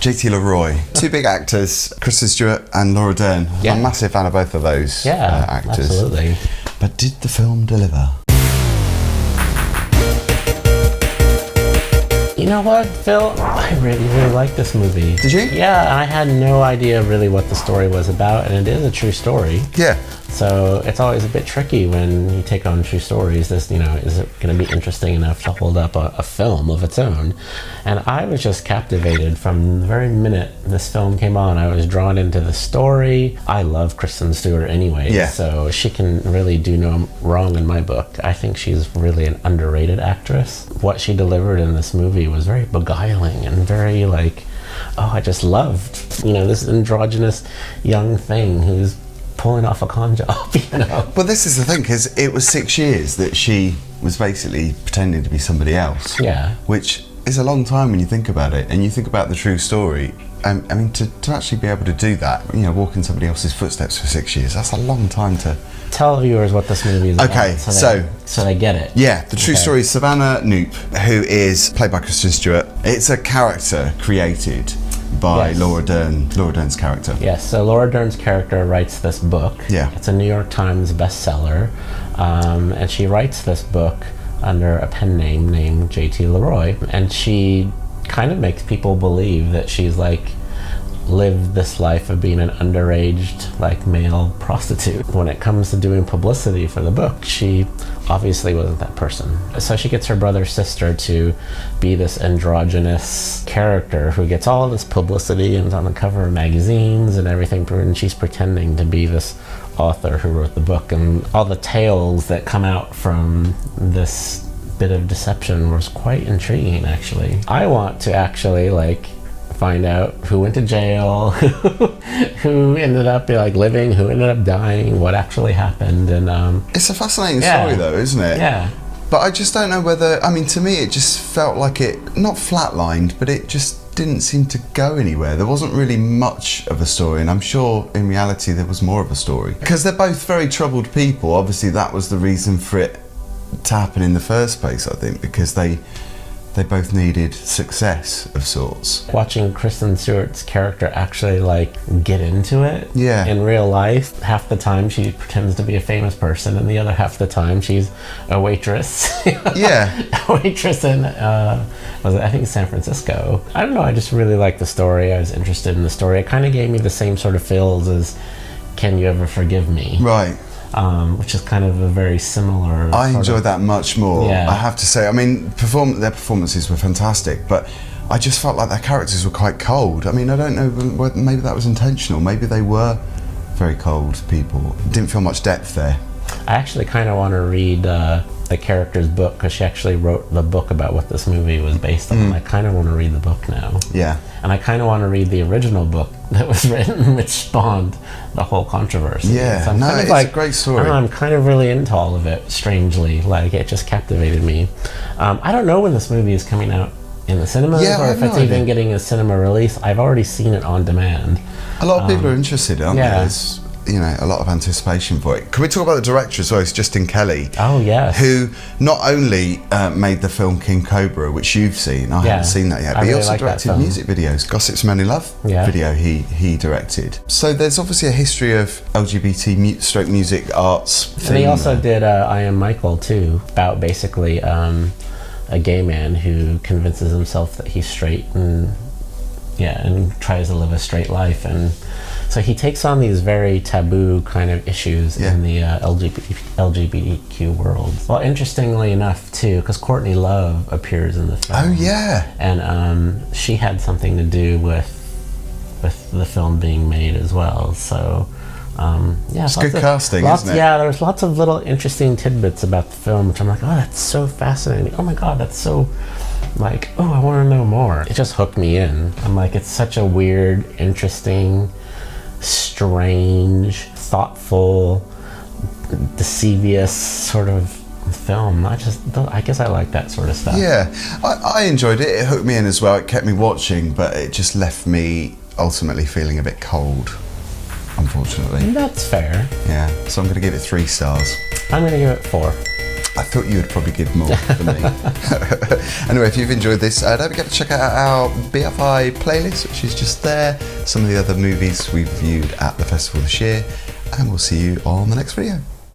JT LeRoy. Two big actors, Kristen Stewart and Laura Dern. Yeah. I'm a massive fan of both of those actors. Absolutely. But did the film deliver? You know what, Phil? I really, really like this movie. Did you? Yeah, I had no idea really what the story was about, and it is a true story. Yeah. So it's always a bit tricky when you take on true stories. This, is it going to be interesting enough to hold up a film of its own? And I was just captivated from the very minute this film came on. I was drawn into the story. I love Kristen Stewart anyway, so she can really do no wrong in my book. I think she's really an underrated actress. What she delivered in this movie was very beguiling and very I just loved, this androgynous young thing who's pulling off a con job, Well, this is the thing, because it was 6 years that she was basically pretending to be somebody else. Yeah. Which is a long time when you think about it, and you think about the true story. I mean, to actually be able to do that, walk in somebody else's footsteps for 6 years, that's a long time to... Tell viewers what this movie is about. Okay, so they get it. Yeah, the true story is Savannah Knoop, who is played by Kristen Stewart. It's a character created by Laura Dern, Laura Dern's character. Yes, so Laura Dern's character writes this book. Yeah. It's a New York Times bestseller, and she writes this book under a pen name named JT LeRoy, and she kind of makes people believe that she's lived this life of being an underaged male prostitute. When it comes to doing publicity for the book, she obviously wasn't that person. So she gets her brother's sister to be this androgynous character who gets all of this publicity and is on the cover of magazines and everything, and she's pretending to be this author who wrote the book, and all the tales that come out from this bit of deception was quite intriguing, actually. I want to actually find out who went to jail, who ended up living, who ended up dying, what actually happened, and it's a fascinating story, though, isn't it? Yeah. But I just don't know whether, to me it just felt like it, not flatlined, but it just didn't seem to go anywhere. There wasn't really much of a story, and I'm sure in reality there was more of a story. Because they're both very troubled people. Obviously that was the reason for it to happen in the first place, I think, because they both needed success of sorts. Watching Kristen Stewart's character actually get into it in real life, half the time she pretends to be a famous person, and the other half the time she's a waitress. A waitress in I think San Francisco. I don't know, I just really liked the story. I was interested in the story. It kind of gave me the same sort of feels as Can You Ever Forgive Me? Right. Which is kind of a very similar... I enjoyed that much more, I have to say. Their performances were fantastic, but I just felt like their characters were quite cold. I don't know whether maybe that was intentional. Maybe they were very cold people. Didn't feel much depth there. I actually kind of want to read the character's book, because she actually wrote the book about what this movie was based on. I kind of want to read the book now. Yeah. And I kind of want to read the original book that was written, which spawned the whole controversy. Yeah, so it's a great story. I'm kind of really into all of it, strangely. It just captivated me. I don't know when this movie is coming out in the cinemas, or if it's even getting a cinema release. I've already seen it on demand. A lot of people are interested, aren't there? There's, a lot of anticipation for it. Can we talk about the director as well? It's Justin Kelly. Oh, yes. Who not only made the film King Cobra, which you've seen, I haven't seen that yet, but he also directed music videos. Gossip's Man in Love video he directed. So there's obviously a history of LGBT music arts. And he also did I Am Michael too, about basically a gay man who convinces himself that he's straight and tries to live a straight life, and so he takes on these very taboo kind of issues in the LGBTQ world. Well, interestingly enough too, because Courtney Love appears in the film. Oh yeah. And she had something to do with the film being made as well. So it's good casting, isn't it? Yeah, there's lots of little interesting tidbits about the film, which I'm like, oh, that's so fascinating. Oh my God, that's so oh, I want to know more. It just hooked me in. I'm like, it's such a weird, interesting, strange, thoughtful, deceivious sort of film. I guess I like that sort of stuff. Yeah, I enjoyed it. It hooked me in as well. It kept me watching, but it just left me ultimately feeling a bit cold, unfortunately. That's fair. Yeah, so I'm going to give it 3 stars. I'm going to give it 4. I thought you would probably give more than me. Anyway, if you've enjoyed this, don't forget to check out our BFI playlist, which is just there. Some of the other movies we've viewed at the festival this year. And we'll see you on the next video.